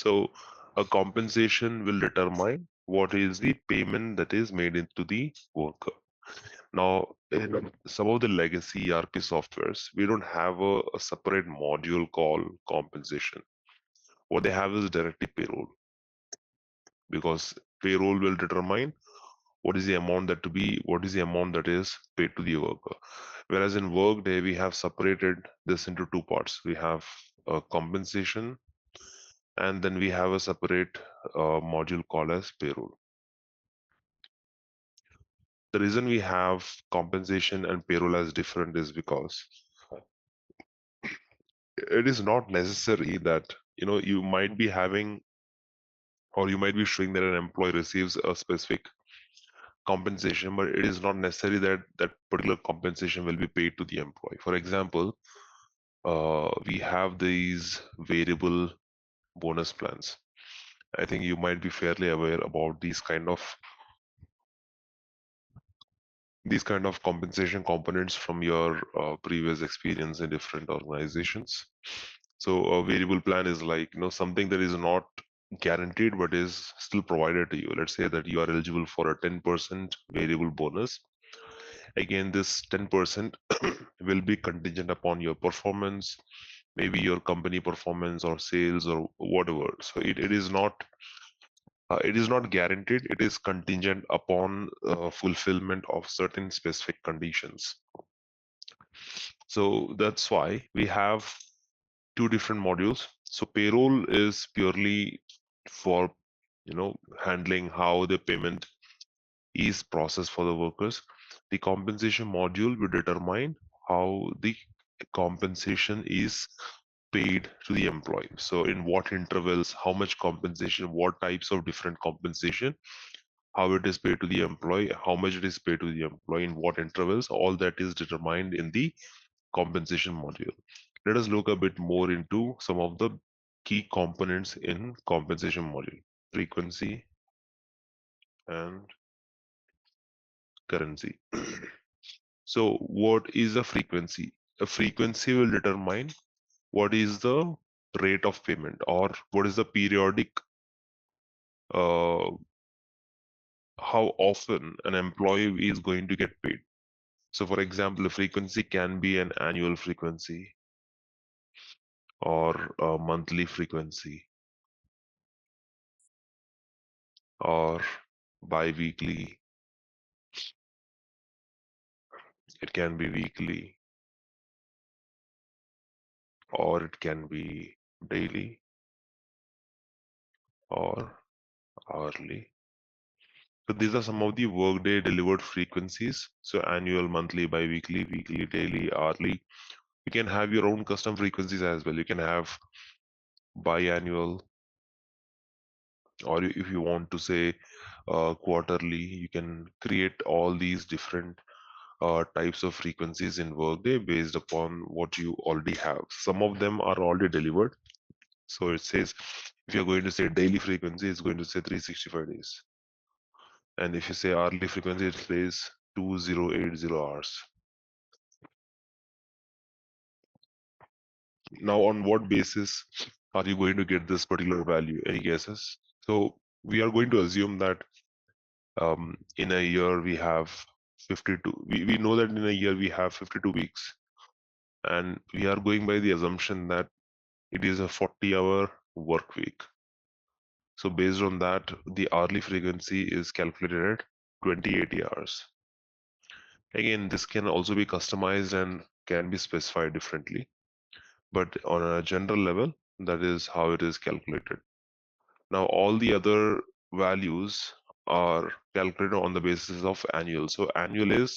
So a compensation will determine what is the payment that is made into the worker. Now, in some of the legacy ERP softwares, we don't have a separate module called compensation. What they have is directly payroll, because payroll will determine what is the amount that is paid to the worker. Whereas in Workday, we have separated this into two parts. We have compensation, and then we have a separate module called as payroll. The reason we have compensation and payroll as different is because it is not necessary that you might be having, or you might be showing that an employee receives a specific compensation, but it is not necessary that that particular compensation will be paid to the employee. For example, we have these variable bonus plans. I think you might be fairly aware about these kind of compensation components from your previous experience in different organizations. So a variable plan is like something that is not guaranteed but is still provided to you. Let's say that you are eligible for a 10% variable bonus. Again, this 10% will be contingent upon your performance, maybe your company performance or sales or whatever. So it is not guaranteed. It is contingent upon fulfillment of certain specific conditions. So that's why we have two different modules. So payroll is purely for handling how the payment is processed for the workers. The compensation module will determine how the compensation is paid to the employee. So in what intervals, how much compensation, what types of different compensation, how it is paid to the employee, how much it is paid to the employee, in what intervals, all that is determined in the compensation module. Let us look a bit more into some of the key components in compensation module: frequency and currency. So what is a frequency? A frequency will determine what is the rate of payment, or what is the periodic, uh, how often an employee is going to get paid. So for example, the frequency can be an annual frequency or a monthly frequency or bi-weekly. It can be weekly, or it can be daily or hourly. So these are some of the workday delivered frequencies. So annual, monthly, bi-weekly, weekly, daily, hourly. You can have your own custom frequencies as well. You can have biannual, or if you want to say quarterly, you can create all these different types of frequencies in Workday based upon what you already have. Some of them are already delivered. So it says if you're going to say daily frequency, it's going to say 365 days. And if you say hourly frequency, it says 2080 hours. Now, on what basis are you going to get this particular value? Any guesses? So we are going to assume that in a year we have 52. We know that in a year we have 52 weeks, and we are going by the assumption that it is a 40-hour work week. So based on that, the hourly frequency is calculated at 2080 hours. Again, this can also be customized and can be specified differently, but on a general level, that is how it is calculated. Now, all the other values are calculated on the basis of annual. So annual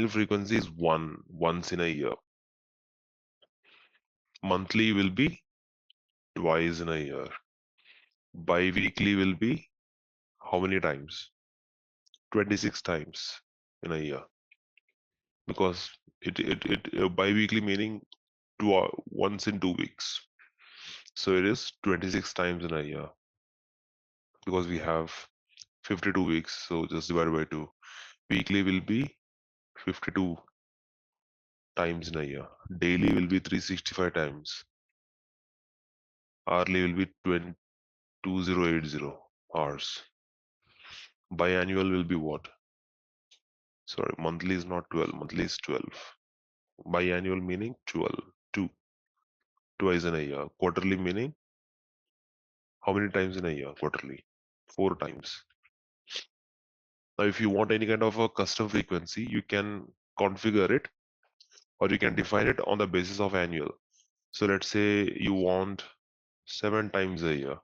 frequency is once in a year. Monthly will be twice in a year. Bi-weekly will be how many times? 26 times in a year. Because bi-weekly meaning once in 2 weeks. So it is 26 times in a year, because we have 52 weeks. So just divided by 2. Weekly will be 52 times in a year. Daily will be 365 times. Hourly will be 2080 hours. Biannual will be what? Sorry, monthly is not 12, monthly is 12. Biannual meaning 12, two, twice in a year. Quarterly meaning how many times in a year? Quarterly, 4 times. Now, if you want any kind of a custom frequency, you can configure it or you can define it on the basis of annual. So let's say you want 7 times a year.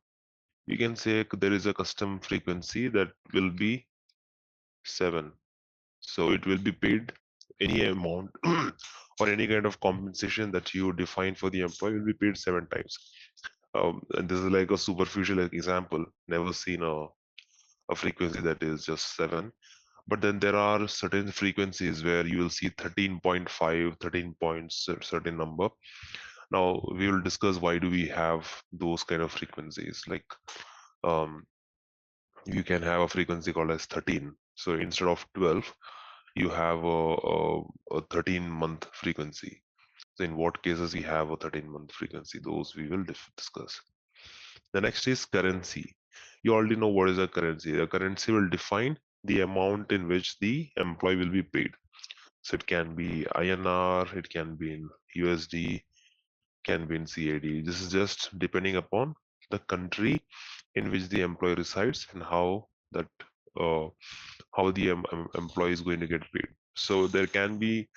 You can say there is a custom frequency that will be 7. So it will be paid any amount or any kind of compensation that you define for the employee will be paid 7 times. And this is like a superficial example. Never seen a frequency that is just 7. But then there are certain frequencies where you will see 13.5, 13 points, certain number. Now we will discuss why do we have those kind of frequencies. Like um, you can have a frequency called as 13. So instead of 12, you have a 13-month frequency. So in what cases we have a 13-month frequency, those we will discuss. The next is currency. You already know what is a currency. The currency will define the amount in which the employee will be paid. So it can be INR, it can be in USD, can be in CAD. This is just depending upon the country in which the employee resides and that uh, how the employee is going to get paid. So there can be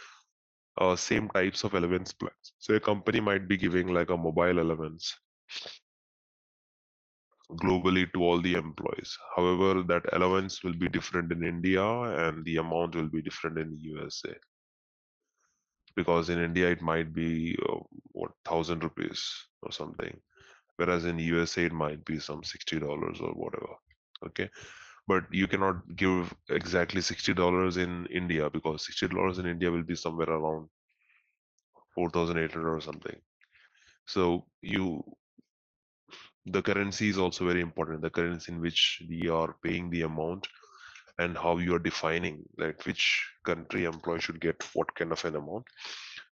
same types of allowance plans. So a company might be giving like a mobile allowance globally to all the employees. However, that allowance will be different in India and the amount will be different in USA. Because in India it might be what, 1,000 rupees or something, whereas in USA it might be some $60 or whatever. Okay, but you cannot give exactly $60 in India because $60 in India will be somewhere around 4,800 or something. So the currency is also very important. The currency in which you are paying the amount and how you are defining like which country employee should get what kind of an amount.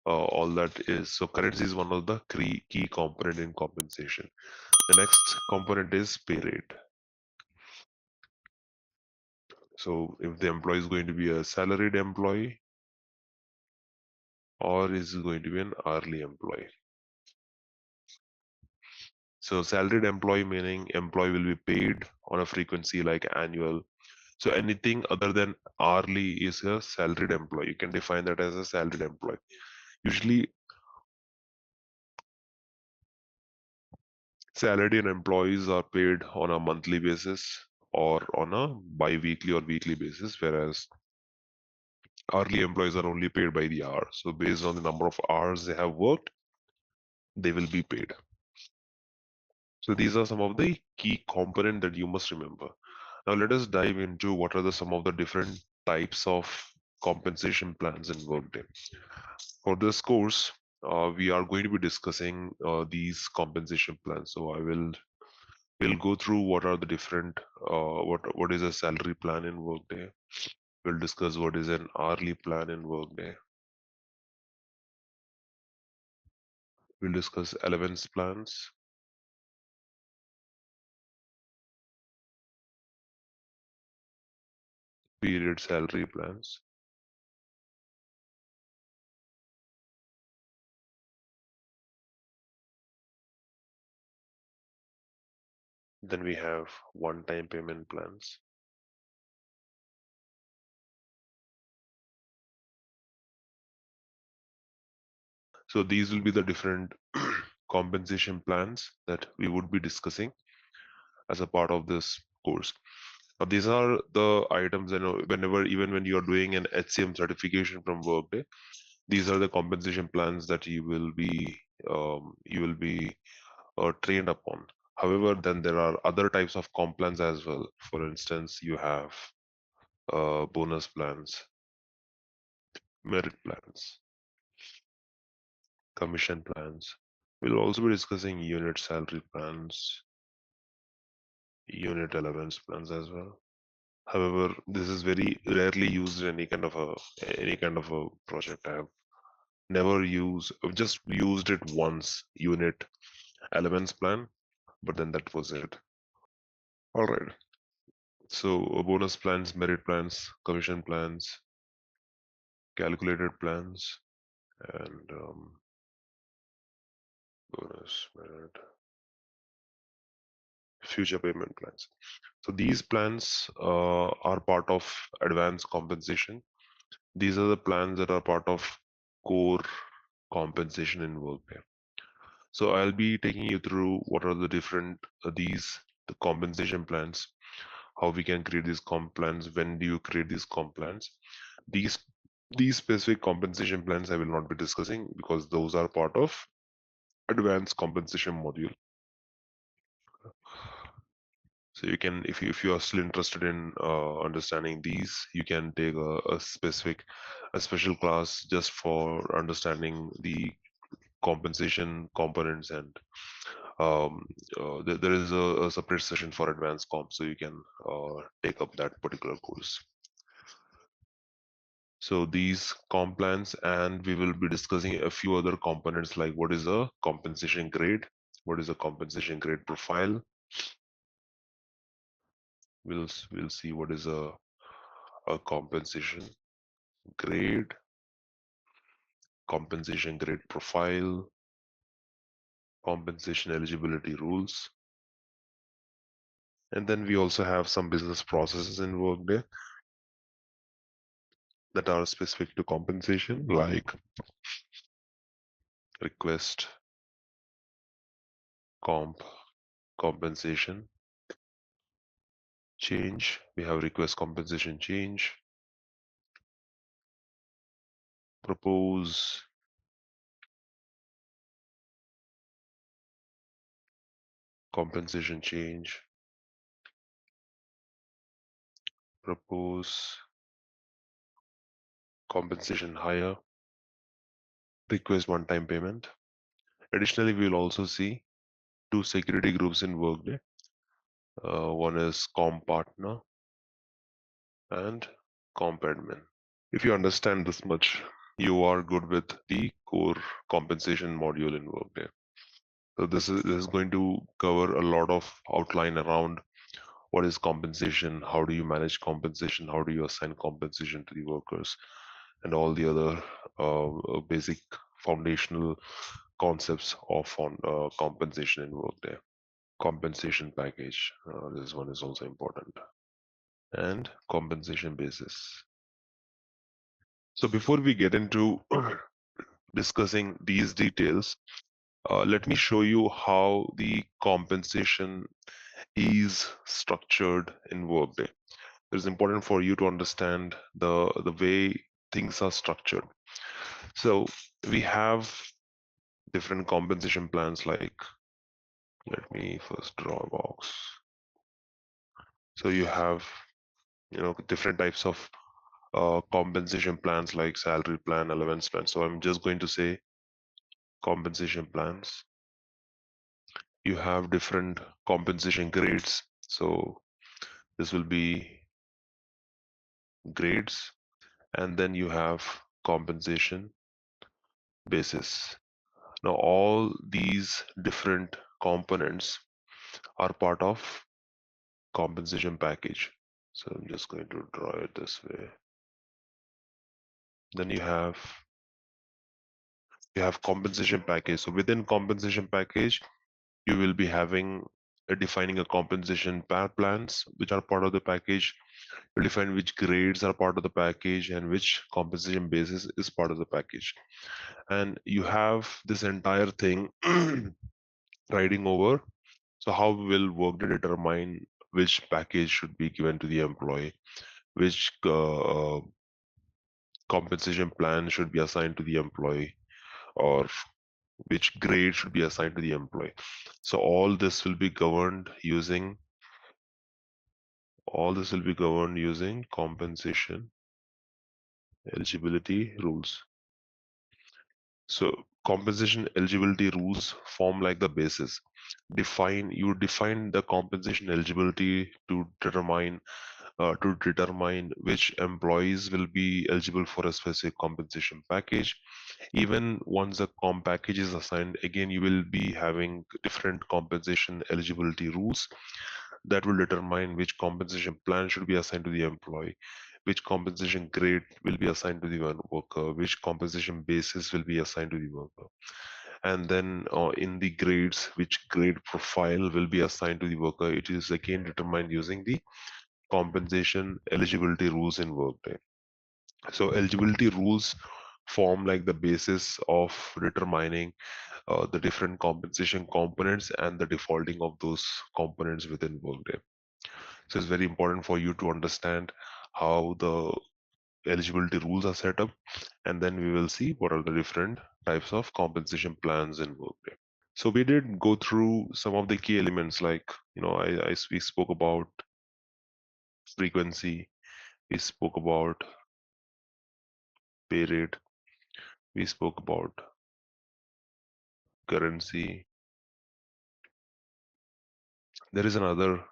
All that is so currency is one of the key component in compensation. The next component is pay rate. So if the employee is going to be a salaried employee or is going to be an hourly employee. So salaried employee meaning employee will be paid on a frequency like annual. So anything other than hourly is a salaried employee. You can define that as a salaried employee. Usually salaried employees are paid on a monthly basis or on a bi-weekly or weekly basis, whereas hourly employees are only paid by the hour. So based on the number of hours they have worked, they will be paid. So these are some of the key components that you must remember. Now let us dive into what are some of the different types of compensation plans in Workday. For this course, we are going to be discussing these compensation plans. So we'll go through what are the different what is a salary plan in Workday. We'll discuss what is an hourly plan in Workday. We'll discuss allowance plans, period salary plans. Then we have one-time payment plans. So these will be the different compensation plans that we would be discussing as a part of this course. Now, these are the items, whenever, even when you're doing an HCM certification from Workday, these are the compensation plans that you will be trained upon. However, then there are other types of comp plans as well. For instance, you have bonus plans, merit plans, commission plans. We'll also be discussing unit salary plans, unit allowance plans as well. However, this is very rarely used in any kind of a project. I have never used, I've just used it once, unit allowance plan, but then that was it. All right. So bonus plans, merit plans, commission plans, calculated plans, and bonus, merit, future payment plans. So these plans are part of advanced compensation. These are the plans that are part of core compensation in Workday. So I'll be taking you through what are the different the compensation plans, how we can create these comp plans, when do you create these comp plans. These these specific compensation plans I will not be discussing because those are part of advanced compensation module. So you can, if you are still interested in understanding these, you can take a special class just for understanding the compensation components, and there is a separate session for advanced comp, so you can take up that particular course. So these comp plans, and we will be discussing a few other components like what is a compensation grade, what is a compensation grade profile. We'll see what is a compensation grade, compensation grade profile, compensation eligibility rules. And then we also have some business processes in Workday that are specific to compensation, like request, compensation, change. We have request compensation change, propose, compensation change, propose, compensation higher, request one-time payment. Additionally, we will also see two security groups in Workday. One is comp partner and comp admin. If you understand this much, you are good with the core compensation module in Workday. So this is going to cover a lot of outline around what is compensation, how do you manage compensation, how do you assign compensation to the workers, and all the other basic foundational concepts of compensation in Workday. Compensation package, this one is also important, and compensation basis. So before we get into discussing these details, let me show you how the compensation is structured in Workday. It is important for you to understand the way things are structured. So we have different compensation plans, like, let me first draw a box. So you have, different types of compensation plans like salary plan, allowance plan. So I'm just going to say compensation plans. You have different compensation grades. So this will be grades, and then you have compensation basis. Now all these different components are part of compensation package. So I'm just going to draw it this way. Then you have compensation package. So within compensation package, you will be having defining a compensation plans which are part of the package. You define which grades are part of the package and which compensation basis is part of the package. And you have this entire thing riding over. So how will Workday determine which package should be given to the employee, which compensation plan should be assigned to the employee, or which grade should be assigned to the employee. So all this will be governed using compensation eligibility rules. So compensation eligibility rules form like the basis. You define the compensation eligibility to determine to determine which employees will be eligible for a specific compensation package. Even once a comp package is assigned, again, you will be having different compensation eligibility rules that will determine which compensation plan should be assigned to the employee, which compensation grade will be assigned to the worker, which compensation basis will be assigned to the worker. And then in the grades, which grade profile will be assigned to the worker, it is again determined using the compensation eligibility rules in Workday. So eligibility rules form like the basis of determining the different compensation components and the defaulting of those components within Workday. So it's very important for you to understand how the eligibility rules are set up, and then we will see what are the different types of compensation plans in Workday. So we did go through some of the key elements, like we spoke about frequency, we spoke about pay rate, we spoke about currency. There is another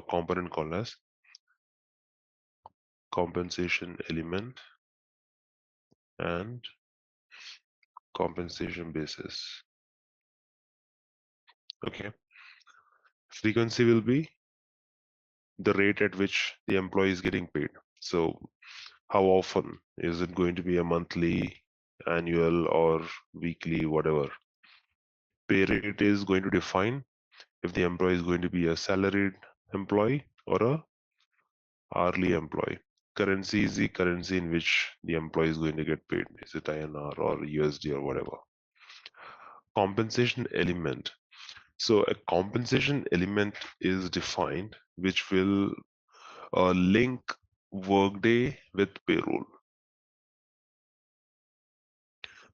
component called as compensation element and compensation basis. Okay, frequency will be the rate at which the employee is getting paid. So how often is it going to be, a monthly, annual, or weekly, whatever. Pay rate is going to define if the employee is going to be a salaried employee or a hourly employee. Currency is the currency in which the employee is going to get paid. Is it INR or USD or whatever? Compensation element. So a compensation element is defined which will link Workday with payroll.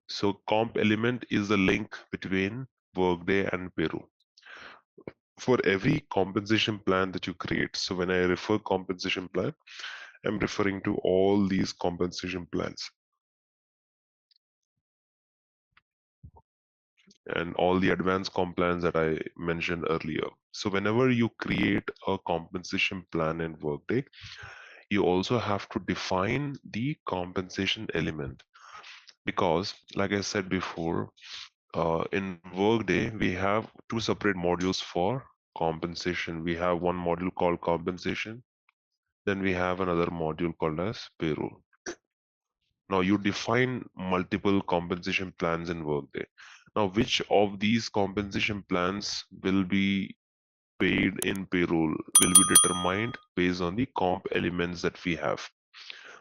So comp element is the link between Workday and payroll. For every compensation plan that you create, so when I refer compensation plan, I'm referring to all these compensation plans and all the advanced comp plans that I mentioned earlier. So whenever you create a compensation plan in Workday, you also have to define the compensation element, because like I said before, in Workday, we have two separate modules for compensation. We have one module called compensation, then we have another module called as payroll. Now you define multiple compensation plans in Workday. Now, which of these compensation plans will be paid in payroll will be determined based on the comp elements that we have.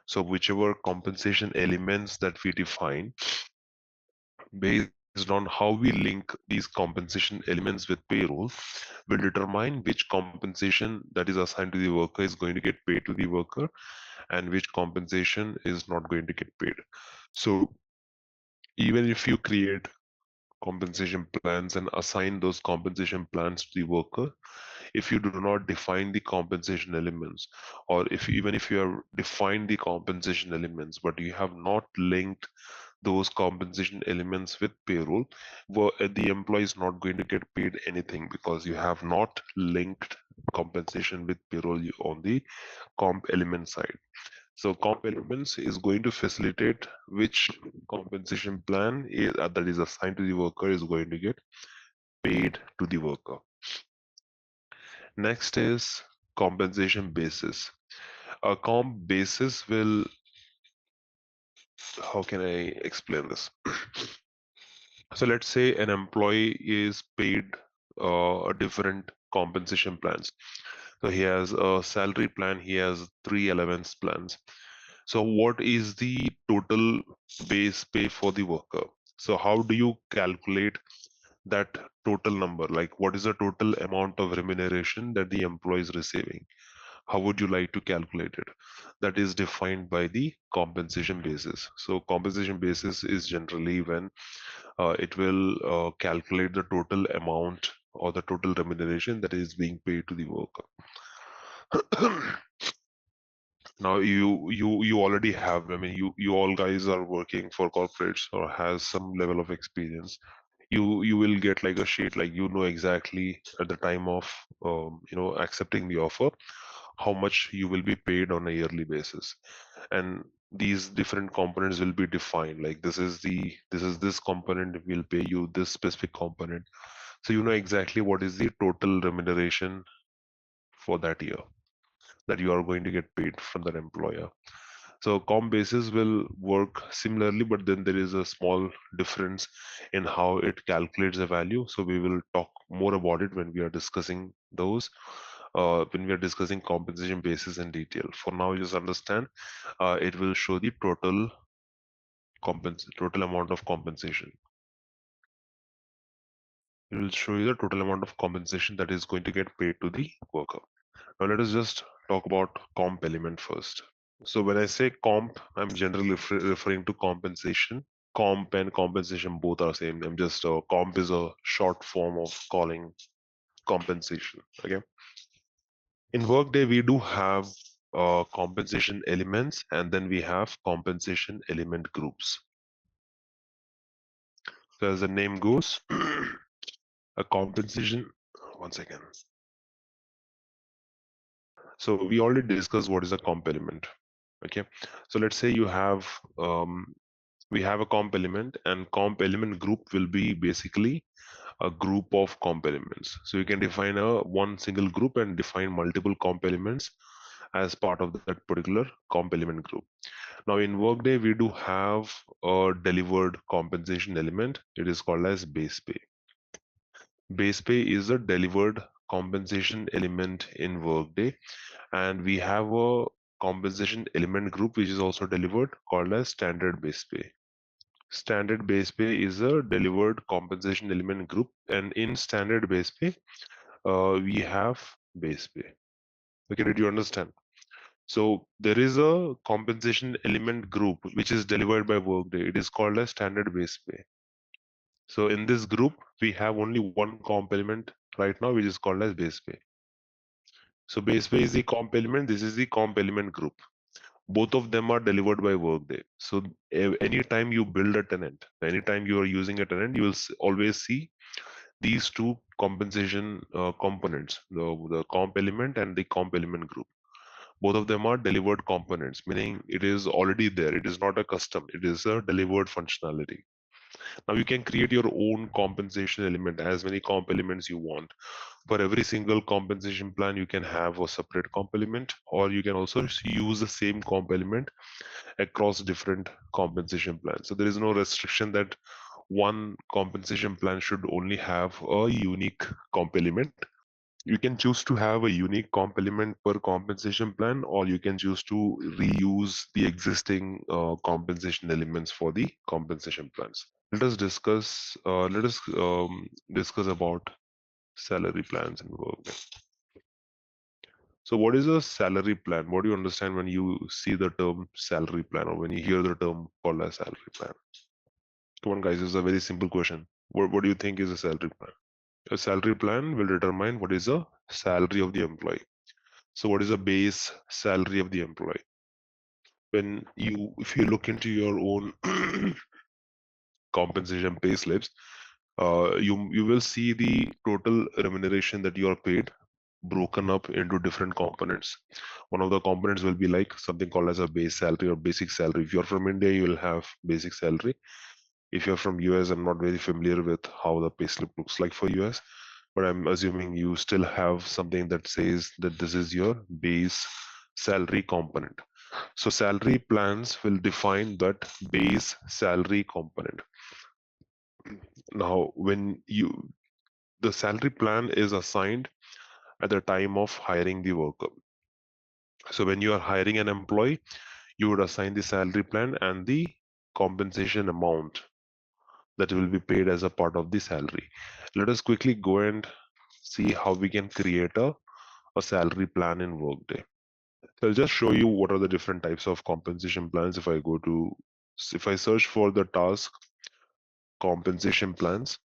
So whichever compensation elements that we define, based on how we link these compensation elements with payroll, will determine which compensation that is assigned to the worker is going to get paid to the worker and which compensation is not going to get paid. So even if you create compensation plans and assign those compensation plans to the worker, if you do not define the compensation elements, or if you have defined the compensation elements but you have not linked those compensation elements with payroll, the employee is not going to get paid anything, because you have not linked compensation with payroll on the comp element side. So comp elements is going to facilitate which compensation plan that is assigned to the worker is going to get paid to the worker. Next is compensation basis. A comp basis will, how can I explain this? So let's say an employee is paid a different compensation plans. So he has a salary plan, he has 3 allowance plans. So what is the total base pay for the worker? So how do you calculate that total number? Like, what is the total amount of remuneration that the employee is receiving? How would you like to calculate it? That is defined by the compensation basis. So compensation basis is generally when it will calculate the total amount or the total remuneration that is being paid to the worker. Now you already have, I mean, you all guys are working for corporates or has some level of experience. You will get like a sheet, like exactly at the time of accepting the offer how much you will be paid on a yearly basis, and these different components will be defined, like this component will pay you this specific component, so you know exactly what is the total remuneration for that year that you are going to get paid from that employer. So comp basis will work similarly, but then there is a small difference in how it calculates the value. So we will talk more about it when we are discussing those, when we are discussing compensation basis in detail. For now, just understand it will show the total amount of compensation. It will show you the total amount of compensation that is going to get paid to the worker. Now let us just talk about comp element first. So when I say comp, I'm generally referring to compensation. Comp and compensation both are same. I'm just comp is a short form of calling compensation. Okay. In Workday, we do have compensation elements, and then we have compensation element groups. So as the name goes, a compensation. One second. So we already discussed what is a comp element. Okay. So let's say you have we have a comp element, and comp element group will be basically a group of comp elements. So you can define one single group and define multiple comp elements as part of that particular comp element group. Now in Workday, we do have a delivered compensation element. It is called as base pay. Base pay is a delivered compensation element in Workday, and we have a compensation element group which is also delivered called as standard base pay. Standard base pay is a delivered compensation element group, and in standard base pay, we have base pay. Okay, did you understand? So there is a compensation element group which is delivered by Workday. It is called as standard base pay. So in this group, we have only one comp element right now, which is called as base pay. So base pay is the comp element. This is the comp element group. Both of them are delivered by Workday. So anytime you build a tenant, anytime you are using a tenant, you will always see these two compensation components, the comp element and the comp element group. Both of them are delivered components, meaning it is already there. It is not a custom, it is a delivered functionality. Now you can create your own compensation element, as many comp elements you want. For every single compensation plan, you can have a separate comp element, or you can also use the same comp element across different compensation plans. So there is no restriction that one compensation plan should only have a unique comp element. You can choose to have a unique comp element per compensation plan, or you can choose to reuse the existing compensation elements for the compensation plans. Let us discuss about salary plans and work. So what is a salary plan? What do you understand when you see the term salary plan, or when you hear the term called a salary plan? Come on, guys, it's a very simple question. What do you think is a salary plan? A salary plan will determine what is the salary of the employee. So what is the base salary of the employee? If you look into your own compensation pay slips, you will see the total remuneration that you are paid broken up into different components. One of the components will be like something called as a base salary or basic salary. If you're from India, you will have basic salary. If you're from US, I'm not very familiar with how the payslip looks like for US, but I'm assuming you still have something that says that this is your base salary component. So salary plans will define that base salary component. Now, the salary plan is assigned at the time of hiring the worker. So when you are hiring an employee, you would assign the salary plan and the compensation amount that will be paid as a part of the salary. Let us quickly go and see how we can create a salary plan in Workday. So I'll just show you what are the different types of compensation plans. If I search for the task compensation plans,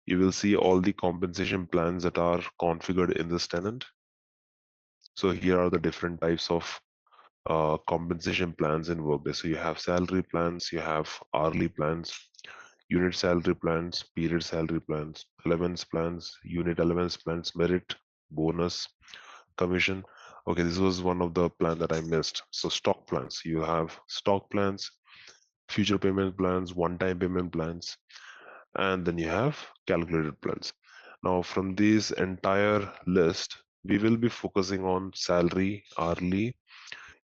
you will see all the compensation plans that are configured in this tenant. So here are the different types of compensation plans in Workday. So you have salary plans, you have hourly plans, unit salary plans, period salary plans, allowance plans, unit allowance plans, merit, bonus, commission. Okay, this was one of the plan that I missed. So stock plans, you have stock plans, future payment plans, one-time payment plans, and then you have calculated plans. Now from this entire list, we will be focusing on salary, hourly,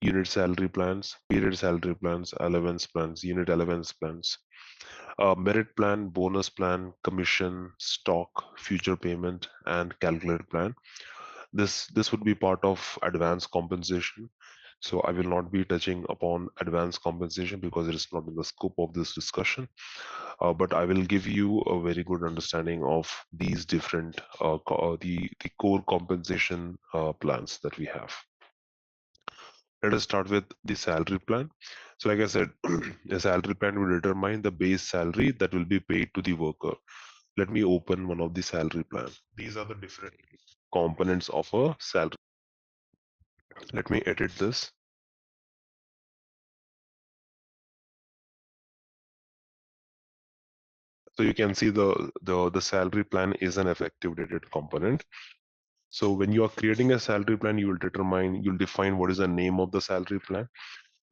unit salary plans, period salary plans, allowance plans, unit allowance plans, merit plan, bonus plan, commission, stock, future payment, and calculated plan. This would be part of advanced compensation. So I will not be touching upon advanced compensation because it is not in the scope of this discussion. But I will give you a very good understanding of these different the core compensation plans that we have. Let us start with the salary plan. So like I said, a salary plan will determine the base salary that will be paid to the worker. Let me open one of the salary plan. These are the different components of a salary. Let me edit this. So you can see the salary plan is an effective dated component. So when you are creating a salary plan, you'll define what is the name of the salary plan.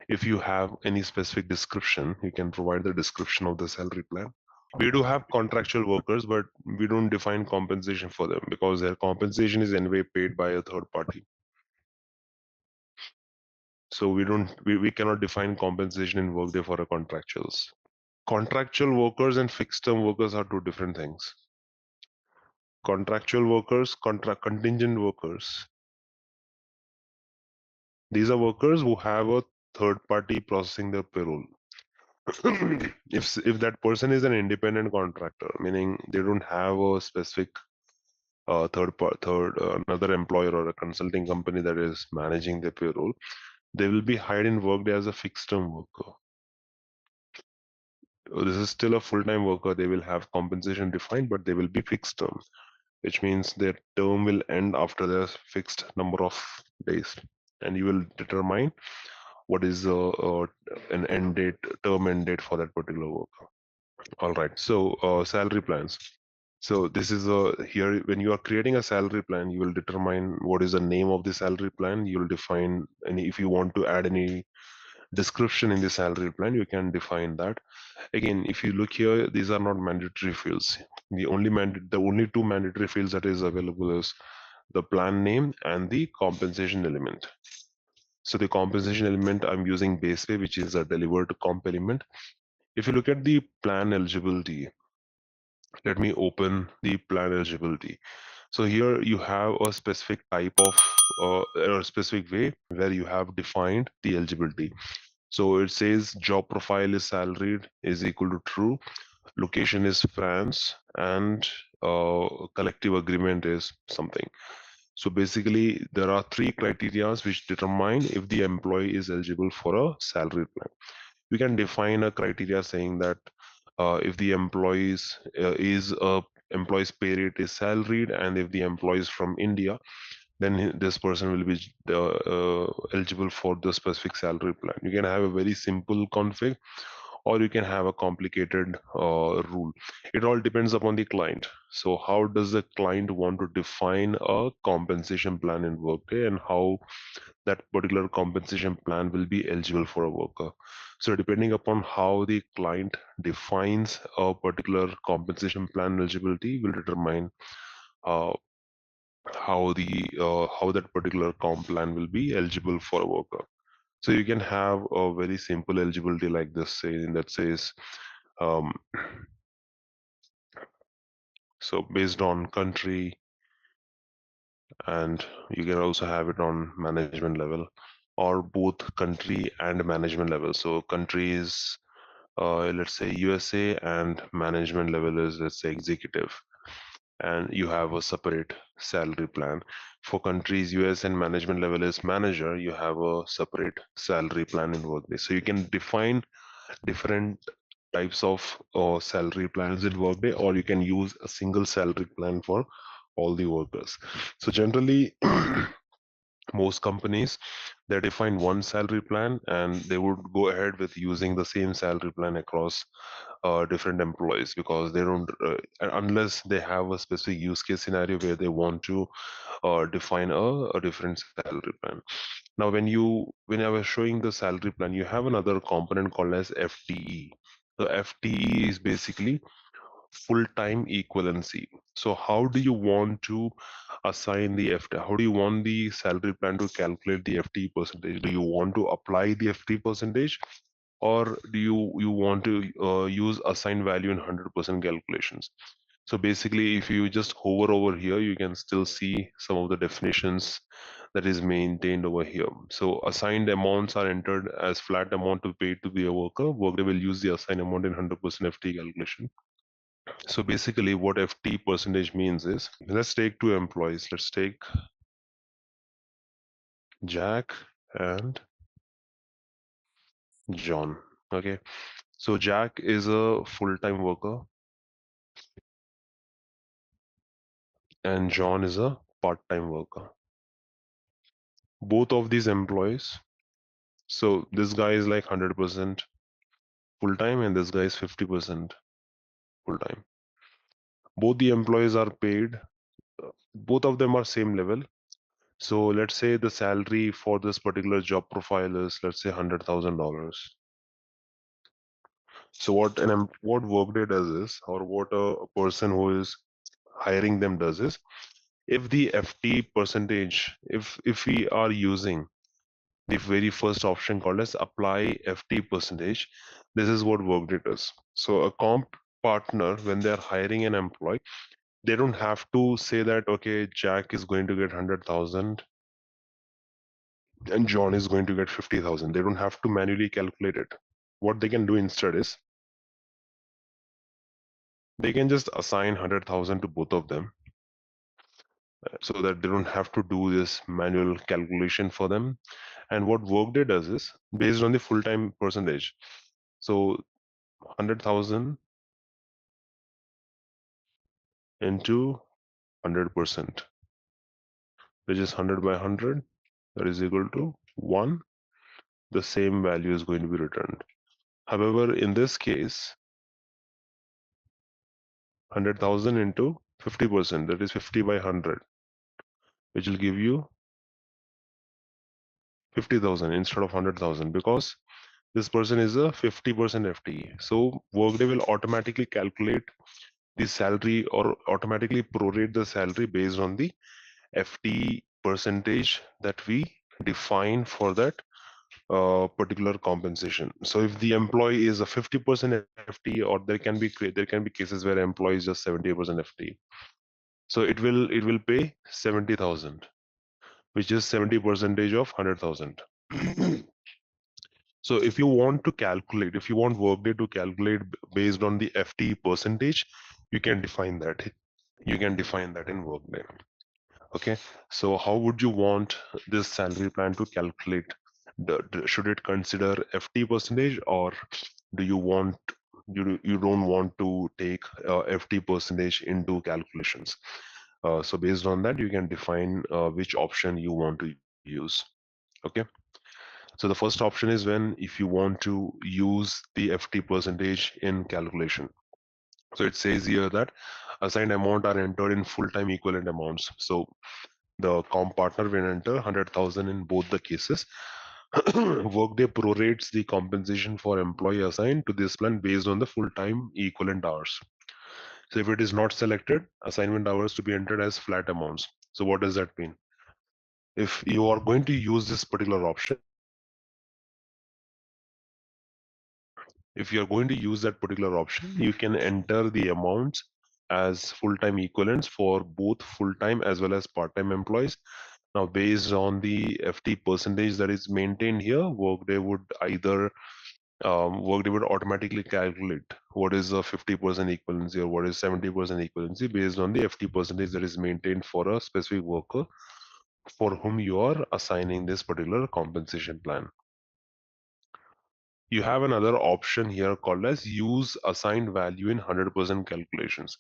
If you have any specific description, you can provide the description of the salary plan. We do have contractual workers, but we don't define compensation for them because their compensation is anyway paid by a third party. So we cannot define compensation in Workday for a contractuals. Contractual workers and fixed term workers are two different things. Contractual workers, contingent workers. These are workers who have a third party processing their payroll. If that person is an independent contractor, meaning they don't have a specific another employer or a consulting company that is managing their payroll, they will be hired in Workday as a fixed term worker. This is still a full-time worker. They will have compensation defined, but they will be fixed term, which means their term will end after their fixed number of days, and you will determine what is an end date, term end date for that particular worker. All right, so salary plans. So this is here when you are creating a salary plan, you will determine what is the name of the salary plan. You will define any, if you want to add any description in the salary plan, you can define that. Again, if you look here, these are not mandatory fields. The only two mandatory fields that is available is the plan name and the compensation element. So the compensation element, I'm using base pay, which is a delivered comp element. If you look at the plan eligibility, let me open the plan eligibility. So here you have a specific type of or a specific way where you have defined the eligibility. So it says job profile is salaried is equal to true, location is France, and collective agreement is something. So basically there are three criteria which determine if the employee is eligible for a salary plan. We can define a criteria saying that if the employee's pay rate is salaried, and if the employee is from India, then this person will be eligible for the specific salary plan. You can have a very simple config, or you can have a complicated rule. It all depends upon the client. So how does the client want to define a compensation plan in Workday, and how that particular compensation plan will be eligible for a worker? So depending upon how the client defines a particular compensation plan eligibility will determine uh, how that particular comp plan will be eligible for a worker. So you can have a very simple eligibility like this, saying that says um, so based on country, and you can also have it on management level, or both country and management level. So country is let's say USA, and management level is, let's say, executive, and you have a separate salary plan. For countries US and management level is manager, you have a separate salary plan in Workday. So you can define different types of salary plans in Workday, or you can use a single salary plan for all the workers. So generally most companies they define one salary plan and they would go ahead with using the same salary plan across different employees, because they don't unless they have a specific use case scenario where they want to define a different salary plan. Now when I was showing the salary plan, you have another component called as FTE. So FTE is basically full-time equivalency. So how do you want to assign the FT? How do you want the salary plan to calculate the FTE percentage? Do you want to apply the FTE percentage, or do you want to use assigned value in 100% calculations? So basically, if you just hover over here, you can still see some of the definitions that is maintained over here. So assigned amounts are entered as flat amount to pay to the worker. Workday will use the assigned amount in 100% FTE calculation. So basically what FT percentage means is, let's take two employees. Let's take Jack and John. Okay. So Jack is a full-time worker and John is a part-time worker. Both of these employees. So this guy is like 100% full-time and this guy is 50% full-time. Both the employees are paid. Both of them are same level. So let's say the salary for this particular job profile is, let's say, $100,000. So what Workday does is, or what a person who is hiring them does is, if the FT percentage, if we are using the very first option called as apply FT percentage, this is what Workday does. So a comp partner, when they're hiring an employee, they don't have to say that, okay, Jack is going to get 100,000 and John is going to get 50,000. They don't have to manually calculate it. What they can do instead is, they can just assign 100,000 to both of them, so that they don't have to do this manual calculation for them. And what Workday does is, based on the full-time percentage, so 100,000 into 100%, which is 100 by 100, that is equal to 1. The same value is going to be returned. However, in this case, 100,000 into 50%, that is 50 by 100, which will give you 50,000 instead of 100,000, because this person is a 50% FTE. So Workday will automatically calculate the salary or automatically prorate the salary based on the FTE percentage that we define for that particular compensation. So if the employee is a 50% FTE, or there can be cases where employee is just 70% FTE. So it will pay 70,000, which is 70% of 100,000. So if you want to calculate, if you want Workday to calculate based on the FTE percentage, you can define that. You can define that in Workday. Okay. So how would you want this salary plan to calculate? Should it consider FTE percentage, or do you want you don't want to take FTE percentage into calculations? So based on that, you can define which option you want to use. Okay. So the first option is when if you want to use the FT percentage in calculation. So it says here that assigned amount are entered in full-time equivalent amounts. So the comp partner will enter 100,000 in both the cases. Workday prorates the compensation for employee assigned to this plan based on the full-time equivalent hours. So if it is not selected, assignment hours to be entered as flat amounts. So what does that mean? If you are going to use this particular option, if you're going to use that particular option, you can enter the amounts as full-time equivalents for both full-time as well as part-time employees. Now, based on the FT percentage that is maintained here, Workday would either Workday would automatically calculate what is a 50% equivalency or what is 70% equivalency based on the FT percentage that is maintained for a specific worker for whom you are assigning this particular compensation plan. You have another option here called as use assigned value in 100% calculations.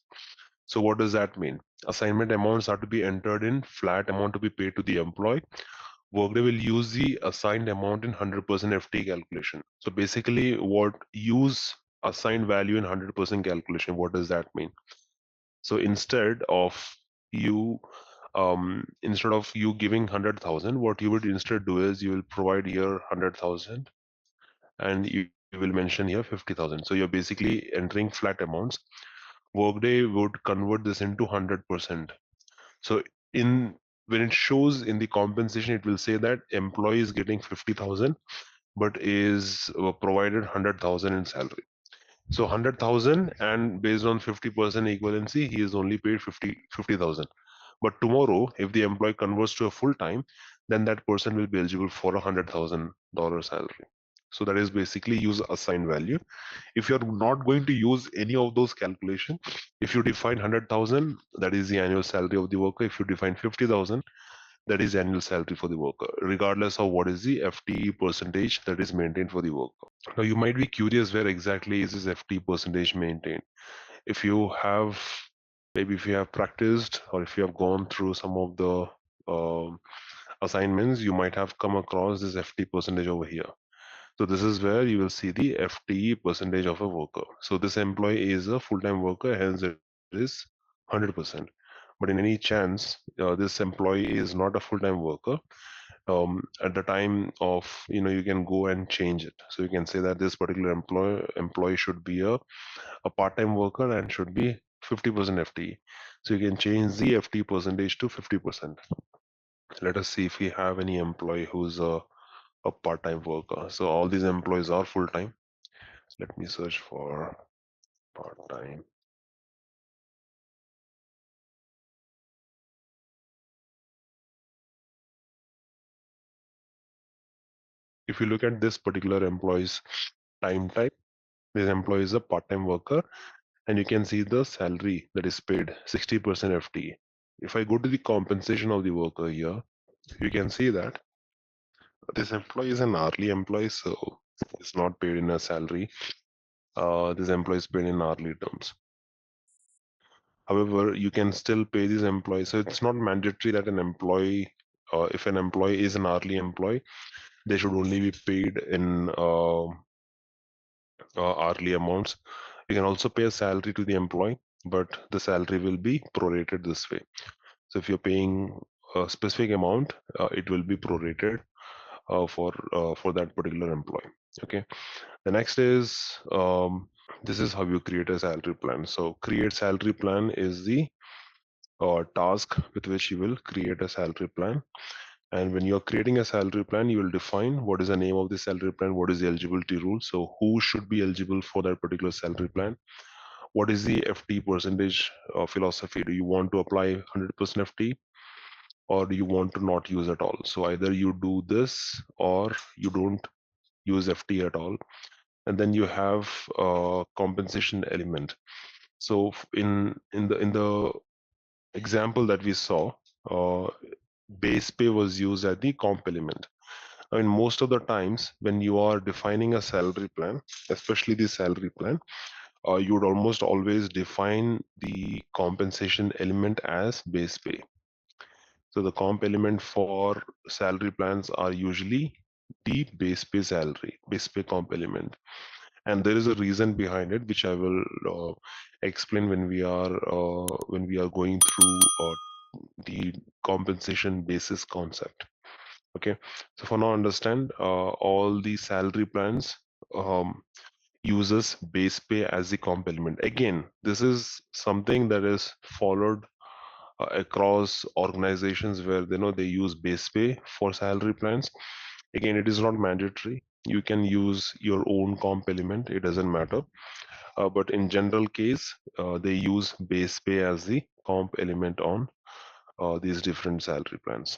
So what does that mean? Assignment amounts are to be entered in flat amount to be paid to the employee Workday will use the assigned amount in 100% FT calculation. So basically, what use assigned value in 100% calculation? What does that mean? So instead of you giving 100,000, what you would instead do is you will provide here 100,000 and you will mention here 50,000. So you're basically entering flat amounts. Workday would convert this into 100%. So in when it shows in the compensation, it will say that employee is getting 50,000 but is provided 100,000 in salary. So 100,000, and based on 50% equivalency, he is only paid 50,000. But tomorrow, if the employee converts to a full time, then that person will be eligible for $100,000 salary. So that is basically use assigned value. If you're not going to use any of those calculations, if you define 100,000, that is the annual salary of the worker. If you define 50,000, that is annual salary for the worker, regardless of what is the FTE percentage that is maintained for the worker. Now you might be curious, where exactly is this FTE percentage maintained? If you have maybe if you have practiced, or if you have gone through some of the assignments, you might have come across this FTE percentage over here. So this is where you will see the FTE percentage of a worker. So this employee is a full-time worker, hence it is 100%. But in any chance, this employee is not a full-time worker, at the time of, you can go and change it. So you can say that this particular employee should be a part-time worker and should be 50% FTE. So you can change the FTE percentage to 50%. Let us see if we have any employee who's a part-time worker. So all these employees are full-time. Let me search for part-time. If you look at this particular employee's time type, this employee is a part-time worker, and you can see the salary that is paid, 60% FTE. If I go to the compensation of the worker here, you can see that this employee is an hourly employee, so it's not paid in a salary. This employee is paid in hourly terms. However, you can still pay these employees. So it's not mandatory that an employee, if an employee is an hourly employee, they should only be paid in hourly amounts. You can also pay a salary to the employee, but the salary will be prorated this way. So if you're paying a specific amount, it will be prorated for that particular employee. Okay. The next is this is how you create a salary plan. So create salary plan is the task with which you will create a salary plan. And when you're creating a salary plan, you will define what is the name of the salary plan, what is the eligibility rule. So who should be eligible for that particular salary plan? What is the FT percentage philosophy? Do you want to apply 100% FT, or do you want to not use at all? So either you do this or you don't use FT at all. And then you have a compensation element. So in the example that we saw, uh, base pay was used as the comp element. I mean, most of the times when you are defining a salary plan, especially the salary plan, you would almost always define the compensation element as base pay. So the comp element for salary plans are usually the base pay salary, base pay comp element. And there is a reason behind it, which I will explain when we are going through the compensation basis concept. Okay, so for now, understand all the salary plans uses base pay as the comp element. Again, this is something that is followed across organizations where they use base pay for salary plans. Again, it is not mandatory. You can use your own comp element, it doesn't matter. But in general case, they use base pay as the comp element on these different salary plans.